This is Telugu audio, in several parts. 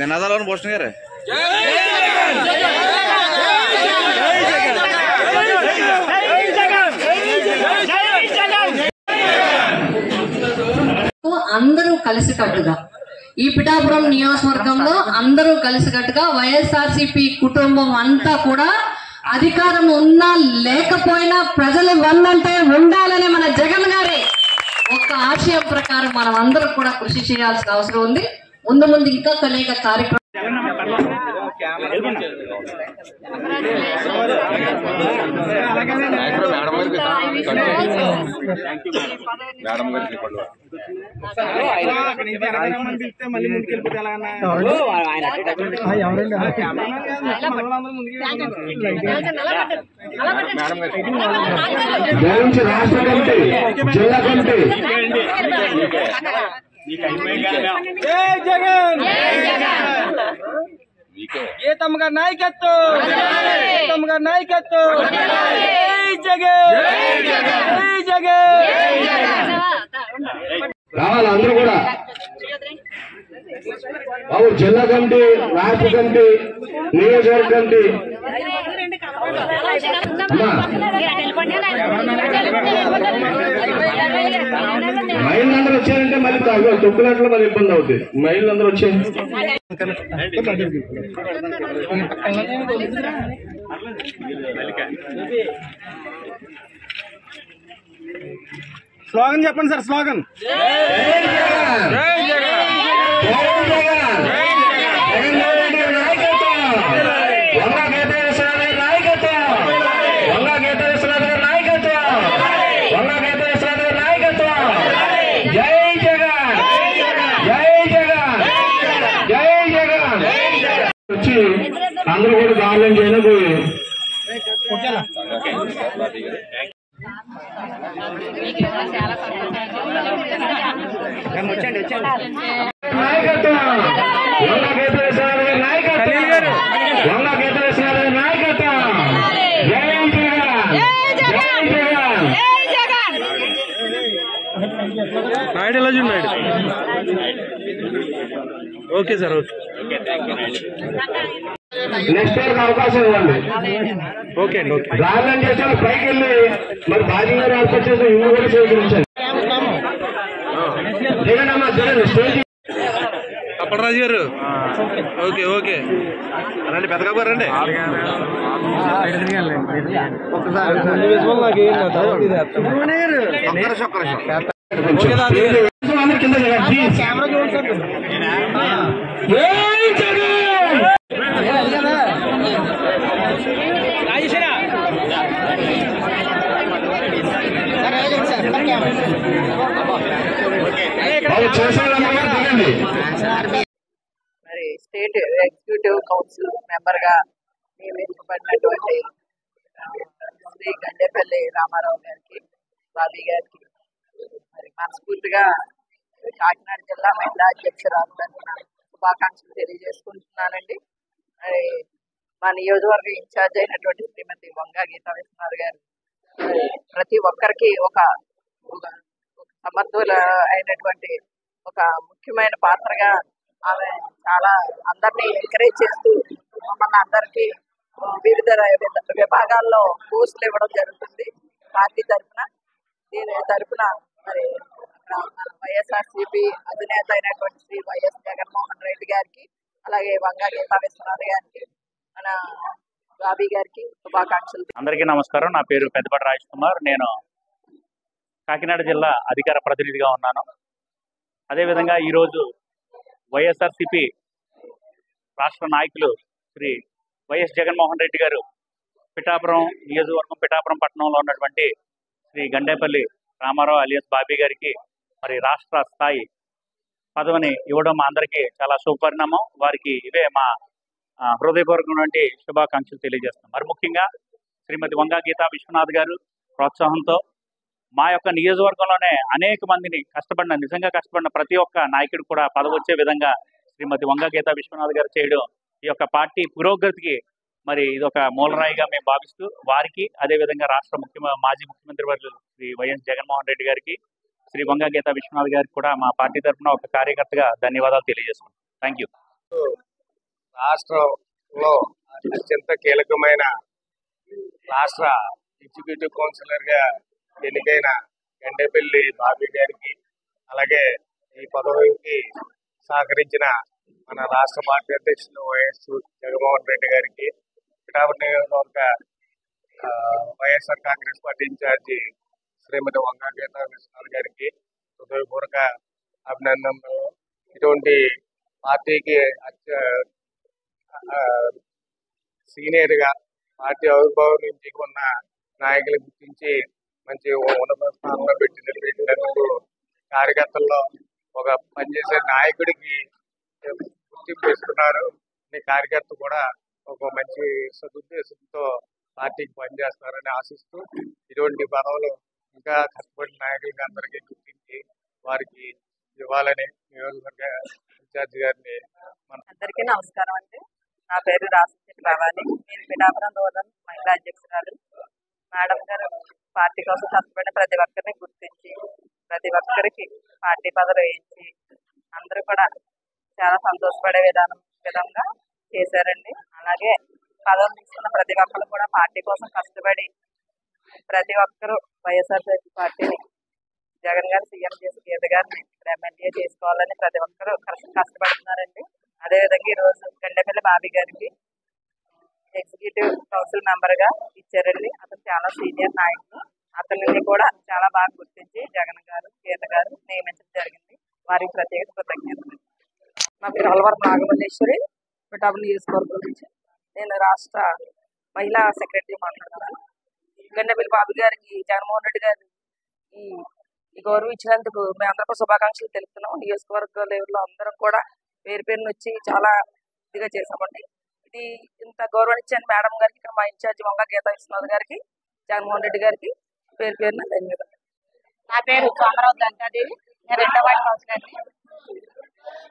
నినాదాలను భూషణ్ గారు అందరూ కలిసికట్టుగా ఈ పిఠాపురం నియోజకవర్గంలో అందరూ కలిసికట్టుగా వైఎస్ఆర్సీపీ కుటుంబం అంతా కూడా అధికారం ఉన్నా లేకపోయినా ప్రజలు వన్నంటే ఉండాలని మన జగన్ గారి ఒక ఆశయం ప్రకారం మనం అందరం కూడా కృషి చేయాల్సిన అవసరం ఉంది. ముందు ముందు ఇంకా అనేక కార్యక్రమాలు రాష్ట్ర కమిటీ జిల్లా కమిటీ తమగారి నాయకత్వం తమగారి నాయకత్వం రావాలి అందరూ కూడా. బాబు జిల్లా కమిటీ, రాష్ట్ర కమిటీ, నియోజకవర్గ కమిటీ మైళ్ళు అందరూ వచ్చారంటే మళ్ళీ తొక్కులాట్లో మళ్ళీ ఇబ్బంది అవుతుంది. మైళ్ళు అందరూ వచ్చారు. స్లోగన్ చెప్పండి సార్. స్లోగన్ వచ్చి అందరూ కూడా గార్లెన్ చేయలేదు. నాయుడు ఎలా చూడండి. Okay sir. Okay next year అవకాశం ఇవ్వండి. ఓకే అండి. ఓకే గార్లెన్ చేసే పైకి వెళ్ళి మరి బాధ్యంగా ఏర్పాటు చేసి ఇల్లు కూడా సేకరించండి. జగనమ్మా జగన్ స్టేజ్ అప్పలరాజు గారు. ఓకే ఓకే రండి. పెద్దగా రండి. మరి స్టేట్ ఎగ్జిక్యూటివ్ కౌన్సిల్ మెంబర్ గా నియమించబడినటువంటి శ్రీ గండేపల్లి రామారావు గారికి, బాబీ గారికి మరి మనస్ఫూర్తిగా కాకినాడ జిల్లా మహిళా అధ్యక్షురాలు తరఫున శుభాకాంక్షలు తెలియజేసుకుంటున్నానండి. మరి మా నియోజకవర్గ ఇన్ఛార్జ్ అయినటువంటి శ్రీమతి వంగా గీతా విశ్వనాథ్ గారు ప్రతి ఒక్కరికి ఒక సమర్థుల అయినటువంటి ఒక ముఖ్యమైన పాత్రగా ఆమె చాలా అందరినీ ఎంకరేజ్ చేస్తూ మమ్మల్ని అందరికీ వివిధ విభాగాల్లో పోస్టులు ఇవ్వడం జరుగుతుంది పార్టీ తరఫున. దీని తరఫున మరి వైఎస్ఆర్సీపీ అధినేత అయినటువంటి శ్రీ వైఎస్ జగన్మోహన్ రెడ్డి గారికి, అలాగే వంగా గీతా విశ్వనాథ్ గారికి, మన బాబీ గారికి శుభాకాంక్షలు. అందరికీ నమస్కారం. నా పేరు పెద్దపాటి రాజ్ కుమార్. నేను కాకినాడ జిల్లా అధికార ప్రతినిధిగా ఉన్నాను. అదేవిధంగా ఈరోజు వైఎస్ఆర్సీపీ రాష్ట్ర నాయకులు శ్రీ వైఎస్ జగన్మోహన్ రెడ్డి గారు పిఠాపురం నియోజకవర్గం, పిఠాపురం పట్టణంలో ఉన్నటువంటి శ్రీ గండేపల్లి రామారావు అలియాస్ బాబీ గారికి మరి రాష్ట్ర స్థాయి పదవిని ఇవ్వడం మా అందరికీ చాలా శుభపరిణామం. వారికి ఇవే మా హృదయపూర్వకమైనటువంటి శుభాకాంక్షలు తెలియజేస్తాం. మరి ముఖ్యంగా శ్రీమతి వంగా గీతా విశ్వనాథ్ గారు ప్రోత్సాహంతో మా యొక్క నియోజకవర్గంలోనే అనేక మందిని నిజంగా కష్టపడిన ప్రతి ఒక్క నాయకుడు కూడా పదవి వచ్చే విధంగా శ్రీమతి వంగా గీతా విశ్వనాథ్ గారు చేయడం ఈ యొక్క పార్టీ పురోగతికి మరి ఇదొక మూలరాయిగా మేము భావిస్తూ వారికి, అదేవిధంగా రాష్ట్ర మాజీ ముఖ్యమంత్రి వర్యులు శ్రీ వైఎస్ జగన్మోహన్ రెడ్డి గారికి, శ్రీ వంగ గీతా విశ్వనాథ్ గారికి కూడా మా పార్టీ తరఫున ఒక కార్యకర్తగా ధన్యవాదాలు తెలియజేసుకుంటాం. Thank you. రాష్ట్రంలో అత్యంత కీలకమైన రాష్ట్ర ఎగ్జిక్యూటివ్ కౌన్సిలర్ గా ఎన్నికైన గండేపల్లి బాబీ గారికి, అలాగే ఈ పదవికి సహకరించిన మన రాష్ట్ర పార్టీ అధ్యక్షులు వైఎస్ జగన్మోహన్ రెడ్డి గారికి, పిఠాపురం నియోజకవర్గ వైఎస్ఆర్ కాంగ్రెస్ పార్టీ ఇన్ఛార్జి శ్రీమతి వంగా గీతా విశ్వనాథ్ గారికి హృదయపూర్వక అభినందనలు. ఇటువంటి పార్టీకి సీనియర్ గా పార్టీ ఆవిర్భావం నుంచి ఉన్న నాయకులు గుర్తించి మంచి ఉన్నత స్థానంలో పెట్టినందుకు కార్యకర్తల్లో ఒక పనిచేసే నాయకుడికి గుర్తింపు ఇస్తున్నారు. ఈ కార్యకర్త కూడా ఒక మంచి సదుద్దేశంతో పార్టీకి పనిచేస్తారని ఆశిస్తూ ఇటువంటి పదవులు ఇంకా కష్టపడిన నాయకులకి అందరికీ గుర్తించి వారికి ఇవ్వాలని నియోజకవర్గ ఇన్ఛార్జి గారిని అందరికీ నమస్కారం అండి. నా పేరు రాసిచెట్టి రావాలి. నేను పిఠాపురం రూరల్ మహిళా అధ్యక్షురాలు. మేడం గారు పార్టీ కోసం కష్టపడిన ప్రతి ఒక్కరిని గుర్తించి ప్రతి ఒక్కరికి పార్టీ పదవి వేయించి అందరూ కూడా చాలా సంతోషపడే విధంగా చేశారండి. అలాగే పదవులు తీసుకున్న ప్రతి ఒక్కరు కూడా పార్టీ కోసం కష్టపడి ప్రతి ఒక్కరూ వైఎస్ఆర్సీపీ పార్టీని జగన్ గారు సీఎం చేసి గీత గారిని ఎమ్మెల్యే చేసుకోవాలని ప్రతి ఒక్కరూ కష్టపడుతున్నారండి. అదేవిధంగా ఈరోజు గండేపల్లి బాబీ గారికి ఎగ్జిక్యూటివ్ కౌన్సిల్ మెంబర్ గా ఇచ్చారండి. అతను చాలా సీనియర్ నాయకుడు. అతనిని కూడా చాలా బాగా గుర్తించి జగన్ గారు గీత గారు నియమించడం జరిగింది. వారికి ప్రత్యేక కృతజ్ఞతలు. నా పేరు అలవరం నాగమల్లేశ్వరి, పిఠాపురం నియోజకవర్గం నుంచి. నేను రాష్ట్ర మహిళా సెక్రటరీ మాట్లాడుతున్నాను. గండేపల్లి బాబీ గారికి జగన్మోహన్ రెడ్డి గారు ఈ గౌరవం ఇచ్చినందుకు మేము అందరికీ శుభాకాంక్షలు తెలుపుతున్నాం. నియోజకవర్గ లెవెల్లో అందరం కూడా పేరు పేరును వచ్చి చాలా ఇదిగా చేసామండి. ఇది ఇంత గౌరవం ఇచ్చాను మేడం గారికి, ఇక్కడ మా ఇన్ఛార్జి వంగ గీతా విశ్వనాథ్ గారికి, జగన్మోహన్ రెడ్డి గారికి పేరు పేరున ధన్యవాదాలు. నా పేరు సోమరావు దంతాదేవి. నేను 2వ వార్డు కౌన్సిలర్ని.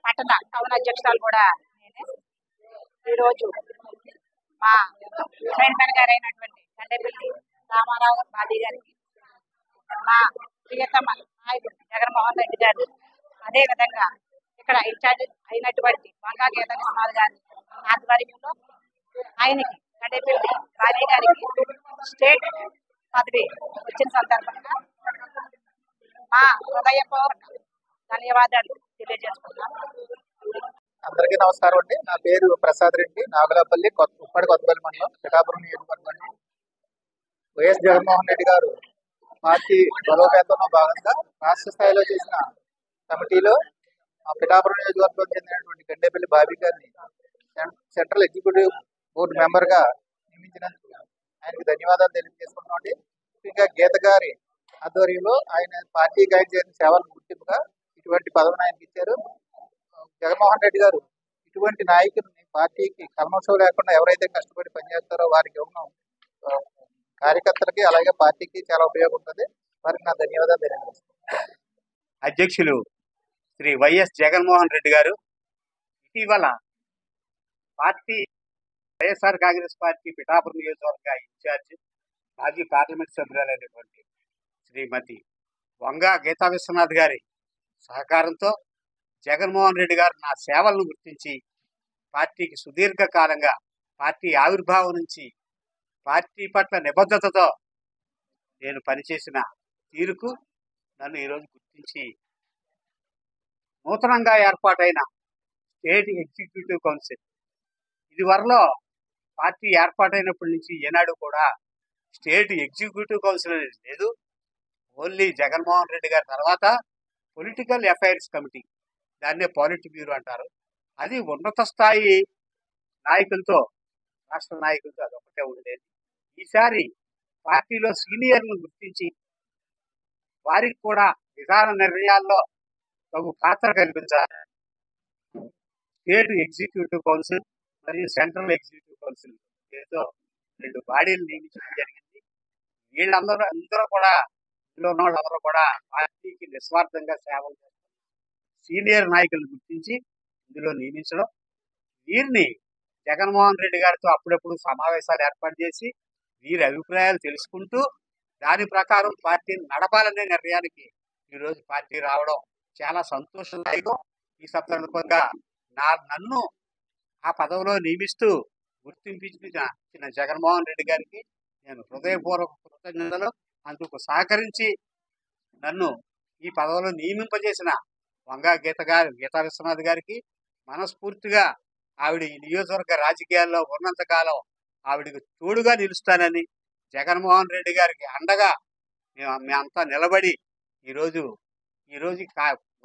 పట్టణ టౌన్ అధ్యక్షురాలు కూడా నేనే. ఈరోజు మా చైర్మన్ గారు అయినటువంటి గండేపల్లి రామారావు బాబీ గారికి, మా ప్రియతమ నాయకుడు జగన్మోహన్ రెడ్డి గారు, అదేవిధంగా ఇక్కడ ఇన్ఛార్జ్ అయినటువంటి వంగా గీతా విశ్వనాథ్ గారి ఆధ్వర్యంలో ఆయనకి గండేపల్లి బాబీ గారికి స్టేట్ పదవి వచ్చిన సందర్భంగా మా హృదయపూర్వక ధన్యవాదాలు తెలియజేసుకుంటున్నాం. అందరికీ నమస్కారం అండి. నా పేరు ప్రసాద్ రెడ్డి, నాగులపల్లి, ఉప్పడి కొత్తపల్లి మండలం, పిఠాపురం నియోజకవర్గం అండి. వైఎస్ జగన్మోహన్ రెడ్డి గారు పార్టీ బలోపేతంలో భాగంగా రాష్ట్ర స్థాయిలో చేసిన కమిటీలో పిఠాపురం నియోజకవర్గం చెందినటువంటి గండేపల్లి బాబీ గారిని సెంట్రల్ ఎగ్జిక్యూటివ్ బోర్డు మెంబర్ గా నియమించినందుకు ఆయనకి ధన్యవాదాలు తెలియజేసుకుంటున్నామండి. ఇంకా గీత గారి ఆధ్వర్యంలో ఆయన పార్టీకి ఆయన చేసిన సేవలను గుర్తింపుగా ఇటువంటి పదవిని ఆయనకి ఇచ్చారు. జగన్మోహన్ రెడ్డి గారు ఇటువంటి నాయకుల్ని పార్టీకి కల్మషం లేకుండా ఎవరైతే కష్టపడి పనిచేస్తారో వారికి ఉన్న కార్యకర్తలకి అలాగే పార్టీకి చాలా ఉపయోగం ఉంటుంది. వారికి నా ధన్యవాదాలు తెలియజేస్తున్నాను. అధ్యక్షులు శ్రీ వైఎస్ జగన్మోహన్ రెడ్డి గారు ఇటీవల పార్టీ వైఎస్ఆర్ కాంగ్రెస్ పార్టీ పిఠాపురం నియోజకవర్గ ఇన్ఛార్జ్ మాజీ పార్లమెంట్ సభ్యురాలైనటువంటి శ్రీమతి వంగా గీతా విశ్వనాథ్ గారి సహకారంతో జగన్మోహన్ రెడ్డి గారు నా సేవలను గుర్తించి పార్టీకి సుదీర్ఘకాలంగా పార్టీ ఆవిర్భావం నుంచి పార్టీ పట్ల నిబద్ధతతో నేను పనిచేసిన తీరుకు నన్ను ఈరోజు గుర్తించి నూతనంగా ఏర్పాటైన స్టేట్ ఎగ్జిక్యూటివ్ కౌన్సిల్, ఇదివరలో పార్టీ ఏర్పాటైనప్పటి నుంచి ఏనాడు కూడా స్టేట్ ఎగ్జిక్యూటివ్ కౌన్సిల్ అనేది లేదు. ఓన్లీ జగన్మోహన్ రెడ్డి గారి తర్వాత పొలిటికల్ అఫైర్స్ కమిటీ, దాన్నే పాలిట్ బ్యూరో అంటారు, అది ఉన్నత స్థాయి నాయకులతో, రాష్ట్ర నాయకులతో అదొకటే ఉండేది. ఈసారి పార్టీలో సీనియర్లను గుర్తించి వారికి కూడా విధాన నిర్ణయాల్లో తగు పాత్ర కల్పించాలి. స్టేట్ ఎగ్జిక్యూటివ్ కౌన్సిల్ మరియు సెంట్రల్ ఎగ్జిక్యూటివ్ కౌన్సిల్ ఏదో 2 బాడీలు నియమించడం జరిగింది. అందరూ కూడా, ఇందులో ఉన్న వాళ్ళందరూ కూడా పార్టీకి నిస్వార్థంగా సేవలు చేస్తారు. సీనియర్ నాయకులను గుర్తించి ఇందులో నియమించడం, వీరిని జగన్మోహన్ రెడ్డి గారితో అప్పుడప్పుడు సమావేశాలు ఏర్పాటు చేసి వీరి అభిప్రాయాలు తెలుసుకుంటూ దాని ప్రకారం పార్టీని నడపాలనే నిర్ణయానికి ఈరోజు పార్టీ రావడం చాలా సంతోషదాయకం. ఈ సందర్భంగా నన్ను ఆ పదవిలో నియమిస్తూ గుర్తింపించిన జగన్మోహన్ రెడ్డి గారికి నేను హృదయపూర్వక కృతజ్ఞతలు. అందుకు సహకరించి నన్ను ఈ పదవిలో నియమింపజేసిన వంగా గీతా విశ్వనాథ్ గారికి మనస్ఫూర్తిగా ఆవిడ ఈ నియోజకవర్గ రాజకీయాల్లో ఉన్నంతకాలం ఆవిడకి తోడుగా నిలుస్తానని, జగన్మోహన్ రెడ్డి గారికి అండగా మేమంతా నిలబడి ఈరోజు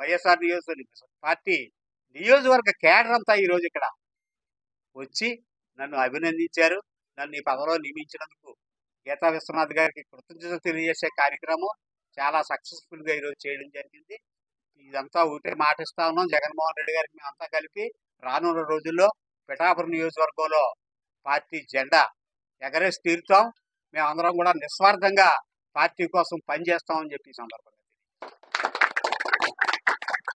వైఎస్ఆర్ పార్టీ నియోజకవర్గ కేడర్ అంతా ఈరోజు ఇక్కడ వచ్చి నన్ను అభినందించారు. నన్ను ఈ పదవిలో నియమించినందుకు గీతా విశ్వనాథ్ గారికి కృతజ్ఞతలు తెలియజేసే కార్యక్రమం చాలా సక్సెస్ఫుల్గా ఈరోజు చేయడం జరిగింది. ఇదంతా ఒకటే మాటిస్తా ఉన్నాం జగన్మోహన్ రెడ్డి గారికి. మేమంతా కలిపి రానున్న రోజుల్లో పిఠాపురం నియోజకవర్గంలో పార్టీ జెండా ఎగరేసి తీరుతాం. మేమందరం కూడా నిస్వార్థంగా పార్టీ కోసం పనిచేస్తామని చెప్పి ఈ సందర్భంగా